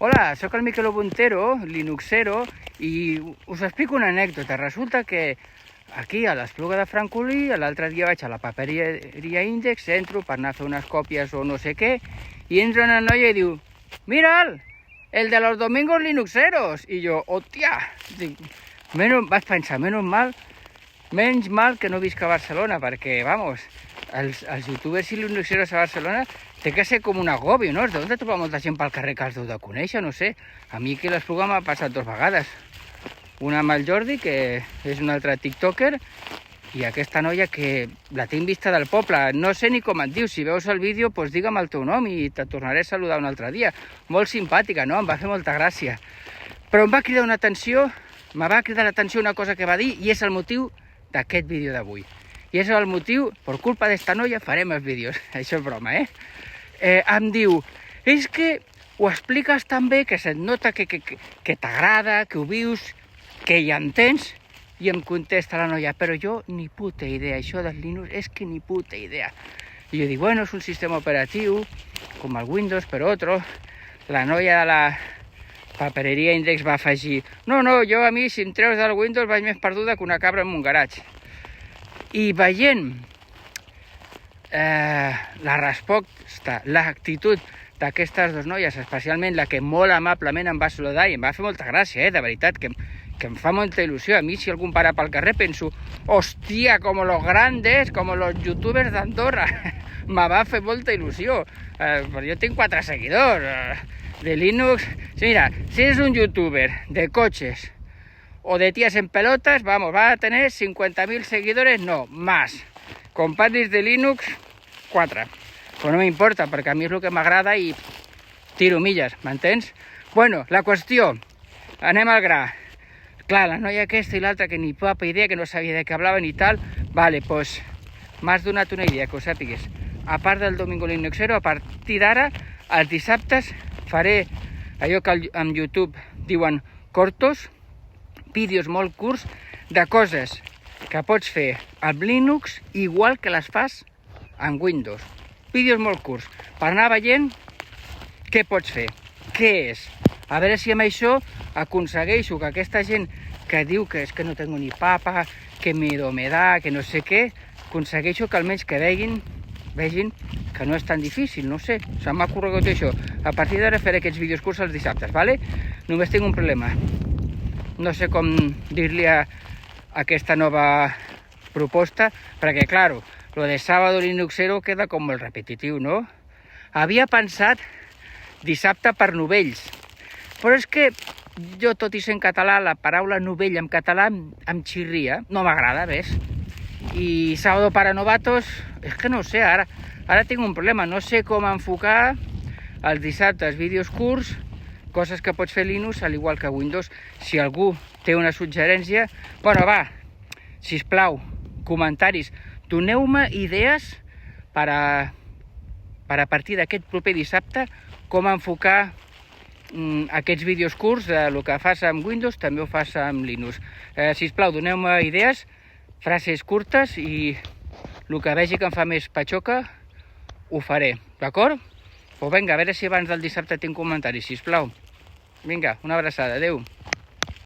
Hola, sóc el Miquel Obuntero, Linuxero, i us explico una anècdota. Resulta que aquí, a l'Espluga de Francolí, l'altre dia vaig a la papereria Índex, entro per anar a fer unes còpies o no sé què, i entra una noia i diu, mira'l, el de los domingos linuxeros. I jo, hòstia, vaig pensar, menys mal que no visc a Barcelona, perquè, vamos, els youtubers i linuxeros a Barcelona té que ser com un agobi, no? Es deuen de trobar molta gent pel carrer que els deu de conèixer, no sé. A mi aquí a l'Espluga m'ha passat 2 vegades. Una amb el Jordi, que és un altre tiktoker, i aquesta noia que la tinc vista del poble. No sé ni com et dius, si veus el vídeo, doncs digue'm el teu nom i te tornaré a saludar un altre dia. Molt simpàtica, no? Em va fer molta gràcia. Però em va cridar l'atenció una cosa que va dir, i és el motiu d'aquest vídeo d'avui. I és el motiu, per culpa d'esta noia, farem els vídeos. Això és broma, em diu, és que ho expliques tan bé que se't nota que t'agrada, que ho vius, que hi entens. I em contesta la noia, però jo ni puta idea, això del Linux és que ni puta idea. I jo dic, bueno, és un sistema operatiu, com el Windows, però otro. La noia de la papereria Índex va afegir, no, jo a mi, si em treus del Windows, vaig més perduda que una cabra en un garatge. I veient la resposta, l'actitud d'aquestes 2 noies, especialment la que molt amablement em va saludar, i em va fer molta gràcia, de veritat, que em fa molta il·lusió. A mi, si algú em para pel carrer, penso, hòstia, com los grandes, com los youtubers d'Andorra. Me va fer molta il·lusió. Jo tinc 4 seguidors de Linux. Mira, si eres un youtuber de coches o de tías en pelotas, vamos, va a tener 50.000 seguidores, no, más. Compadres de Linux, 4. Però no m'importa, perquè a mi és el que m'agrada i tiro milles, m'entens? Bueno, la qüestió, anem al gra. Clar, la noia aquesta i l'altra que ni papa idea, que no sabia de què hablaven i tal, vale, pues m'has donat una idea, que ho sàpigues. A part del Domingo Linuxero, a partir d'ara, els dissabtes faré allò que en YouTube diuen cortos, vídeos molt curts de coses que pots fer amb Linux igual que les fas amb Windows. Vídeos molt curts, per anar veient què pots fer, què és. A veure si amb això aconsegueixo que aquesta gent que diu que és que no tengo ni papa, que miedo me da, que no sé què, aconsegueixo que almenys que vegin que no és tan difícil, no sé. Se m'ha corregut això. A partir d'ara faré aquests vídeos curts els dissabtes, ¿vale? Només tinc un problema. No sé com dir-li a aquesta nova proposta, perquè, claro, lo de sábado linuxero queda com molt repetitiu, no? Havia pensat dissabte per novells, però és que jo, tot i ser en català, la paraula novell en català em xirria, no m'agrada, ves? I sábado para novatos, és que no sé, ara tinc un problema, no sé com enfocar els dissabtes vídeos curts, coses que pots fer Linux, al igual que Windows. Si algú té una suggerència, bueno, va, sisplau, comentaris, doneu-me idees per a partir d'aquest proper dissabte com enfocar aquests vídeos curts, el que fas amb Windows també ho fas amb Linux. Sisplau, doneu-me idees, frases curtes, i el que vegi que em fa més patxoca ho faré, d'acord? Doncs vinga, a veure si abans del dissabte tinc comentaris, sisplau. Vinga, una abraçada, adeu.